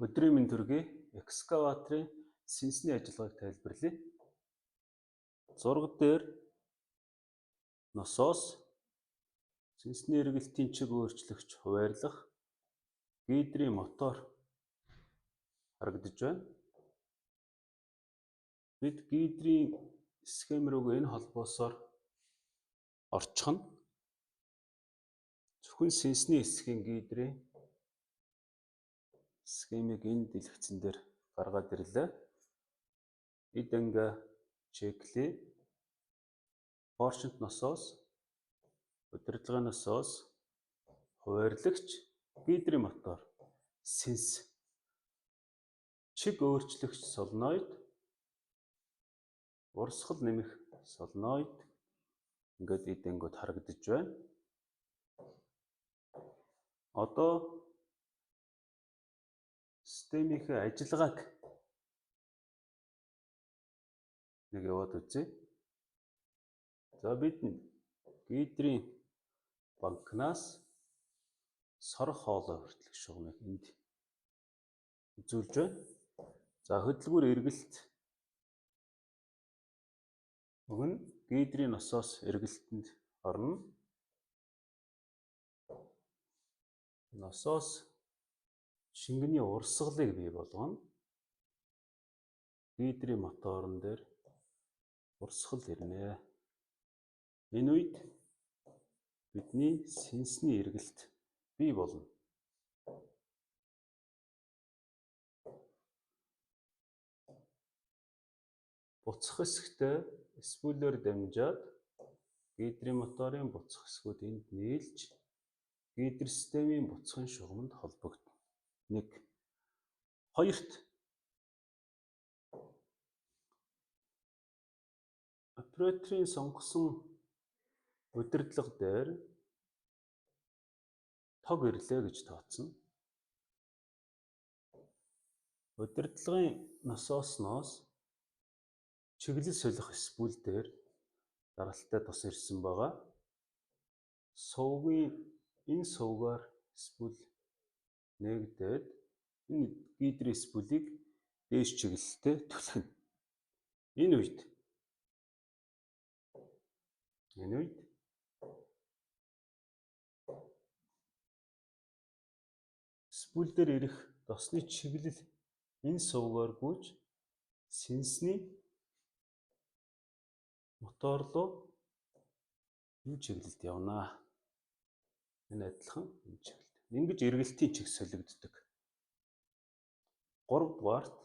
Өдрийн мэнд төргий экскаваторын сэнсний ажиллагааг тайлбарлая. Зураг дээр носоос сэнсний эргэлтийн чиг өөрчлөгч хуваарлах гидрийн мотор харагдаж байна. Бид гидрийн схем рүү энэ холбоосоор орчих нь зөвхөн сэнсний хэсгийн гидрийн схемийг энэ дэлгэцэн дээр гаргаад ирлээ. Эд анги чеклээ. Поршент носоос, удирдлагын носоос, хуваарлагч, гидрийн мотор, сэнс, чиг өөрчлөгч солноид, урсгал нэмэх солноид ингээд эд ангиуд харагдаж байна. Одоо системийн ажиллагааг нэг яваад үзье. За бид гидрийн банкнаас сорох хоолой хүртэлх шугамыг энд үзүүлж байна. За хөдөлгүүр эргэлт өгнө. Гидрийн носоос эргэлтэнд орно. Носоос шингэний урсгалыг бий болгоно. Гидрийн моторн дээр урсгал ирнэ. Энэ үед бидний сэнсний эргэлт бий болно. Буцах хэсэгтээ спулээр дамжаад гидрийн моторын буцах хэсгүүд энд нийлж гидр системийн буцахын шугамд холбогдно. 1. Хоёрт операторын сонгосон удирдлага дээр тог ирлээ гэж тооцно. Удирдлагын носоосноос чиглэл солих спул дээр даралтай тос ирсэн байгаа. Энэ сувгаар спул нээгдээд энэ гидрийн спулийг дээш чиглэлтэй түлхэнэ. Энэ үед спул дээр ирэх досны чиглэл энэ сувгаар гүйж сэнсний мотор руу энэ чиглэлд явна. Энэ адилхан энэ чиглэлд. Ингэж эргэлтийн чиг солигддог. 3 дугаарт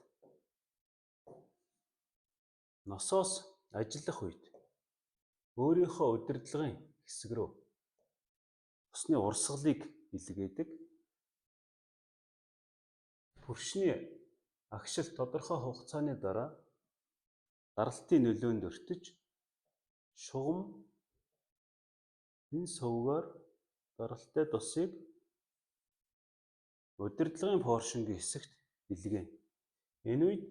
носоос ажиллах үед өөрийнхөө удирдлагын хэсэг рүү усны урсгалыг илгээдэг. Бүршний агшил тодорхой хугацааны дараа даралтын нөлөөнд өртөж шугам энэ сувгаар даралтай тосыг удирдлагын поршингийн хэсэгт илгээнэ. Энэ үед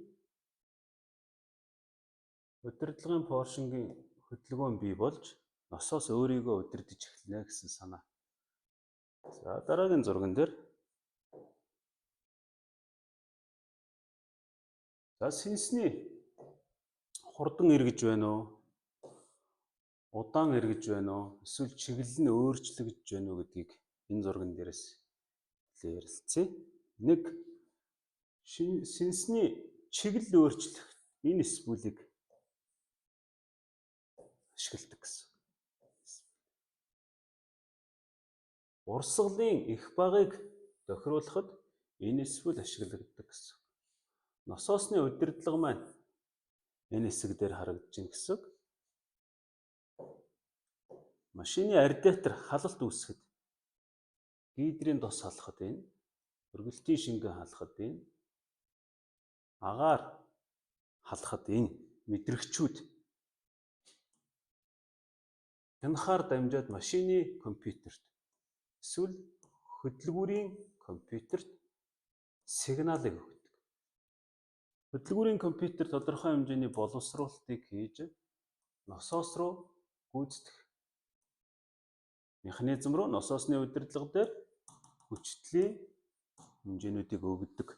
удирдлагын поршингийн хөдөлгөөн бий болж носоос өөрийгөө удирдах эхэлнэ гэсэн санаа. За дараагийн зурган дээр сэнсний хурдан эргэж байна уу? Удаан эргэж байна уу? Эсвэл чиглэл нь өөрчлөгдөж байна уу гэдгийг энэ зурган дээрээс ярилцъя. 1. Сэнсний чиглэл өөрчлөх энэ спулийг ашигладаг гэсэн. Урсгалын их багыг тохируулахад энэ спул ашиглагддаг гэсэн. Носоосны удирдлага маань энэ хэсэг дээр харагдаж байна гэсэн. Машины радиатор халалт үүсгэхэд гидрийн дос халахад энэ, өргөлтийн шингэн халахад энэ, агаар халахад энэ мэдрэгчүүд хянахаар дамжаад машины компьютерт эсвэл хөдөлгүүрийн компьютерт сигналыг өгдөг. Хөдөлгүүрийн компьютер тодорхой хэмжээний боловсруулалтыг хийж носоос руу гүйцэтгэх механизм руу, носоосны удирдлага дээр хүчтлийн хэмжээнүүдийг өгдөг.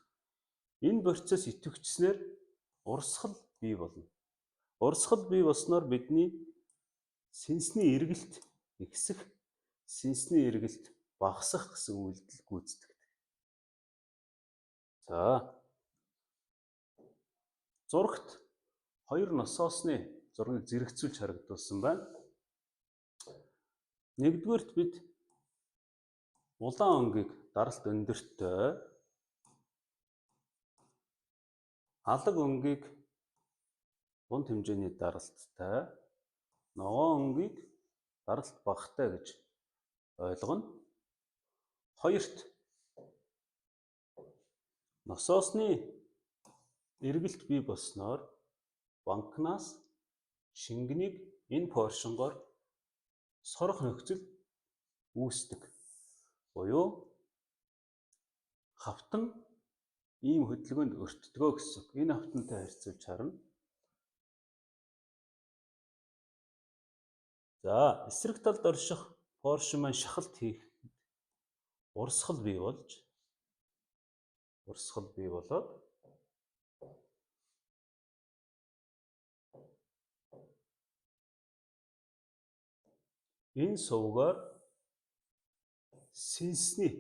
Энэ процесс идэвхжснээр урсгал бий болно. Урсгал бий болсноор бидний сэнсний эргэлт ихсэх, сэнсний эргэлт багасгах гэсэн үйлдэл гүйцэтгэдэг. За. Зурагт хоёр насосны зургийг зэрэгцүүлж харагдуулсан байна. Нэгдүгээрт бид улаан өнгийг даралт өндөртөө, алаг өнгийг дунд хэмжээний даралттай, ногоон өнгийг даралт багатай гэж ойлгоно. Хоёрт насосны эргэлт бий болсноор банкнаас шингэнийг энэ поршингоор сорох нөхцөл үүсдэг. Буюу хавтан ийм хөдөлгөөнд өртдгөө гэсэн. Энэ хавтантай харьцуулж харна. За, эсрэг талд орших поршин маань шахалт хийх урсгал бий болоод энэ сувгаар сэнсний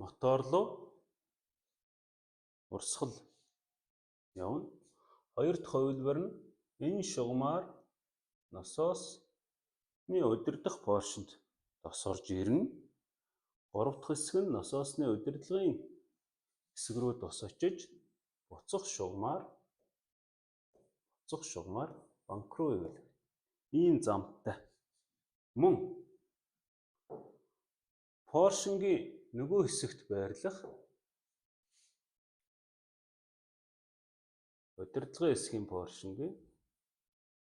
мотор руу урсгал явна. Хоёр дахь хувилбар нь энэ шугамаар насосны удирдах поршинд тосгорж ирнэ. Гурав дахь хэсэг нь насосны удирдлагын хэсэг рүү тос очиж буцах шугамаар банк руу ивэлнэ. Ийм замтай. Мөн поршингийн нөгөө хэсэгт байрлах удирдлагын хэсгийн поршингийн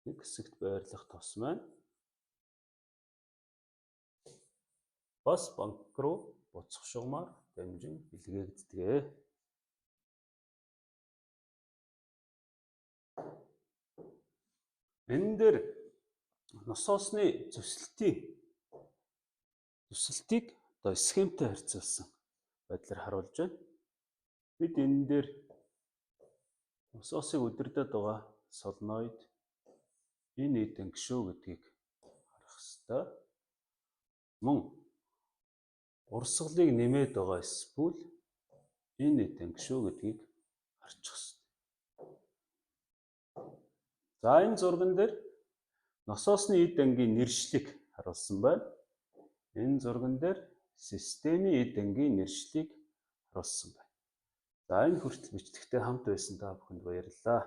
нэг хэсэгт байрлах тос маань бас банк руу буцах шугамаар дамжин илгээгддэг. Энэ дээр насосны зүсэлтийг одоо схемтэй харьцуулсан байдлаар харуулж байна. Бид энэ дээр насосыг удирдах байгаа солноид энэ хэд анги шүү гэдгийг харах ёстой. Мөн урсгалыг нэмээд байгаа спул энэ хэд анги шүү гэдгийг харчих ёстой. За, энэ зурган дээр насосны эд ангийн нэршлиг харуулсан байна. Энэ зурган дээр системийн эд ангийн нэршлиг харуулсан байна. За, энэ хүртэл бичлэгтэй хамт байсан та бүхэнд баярлалаа.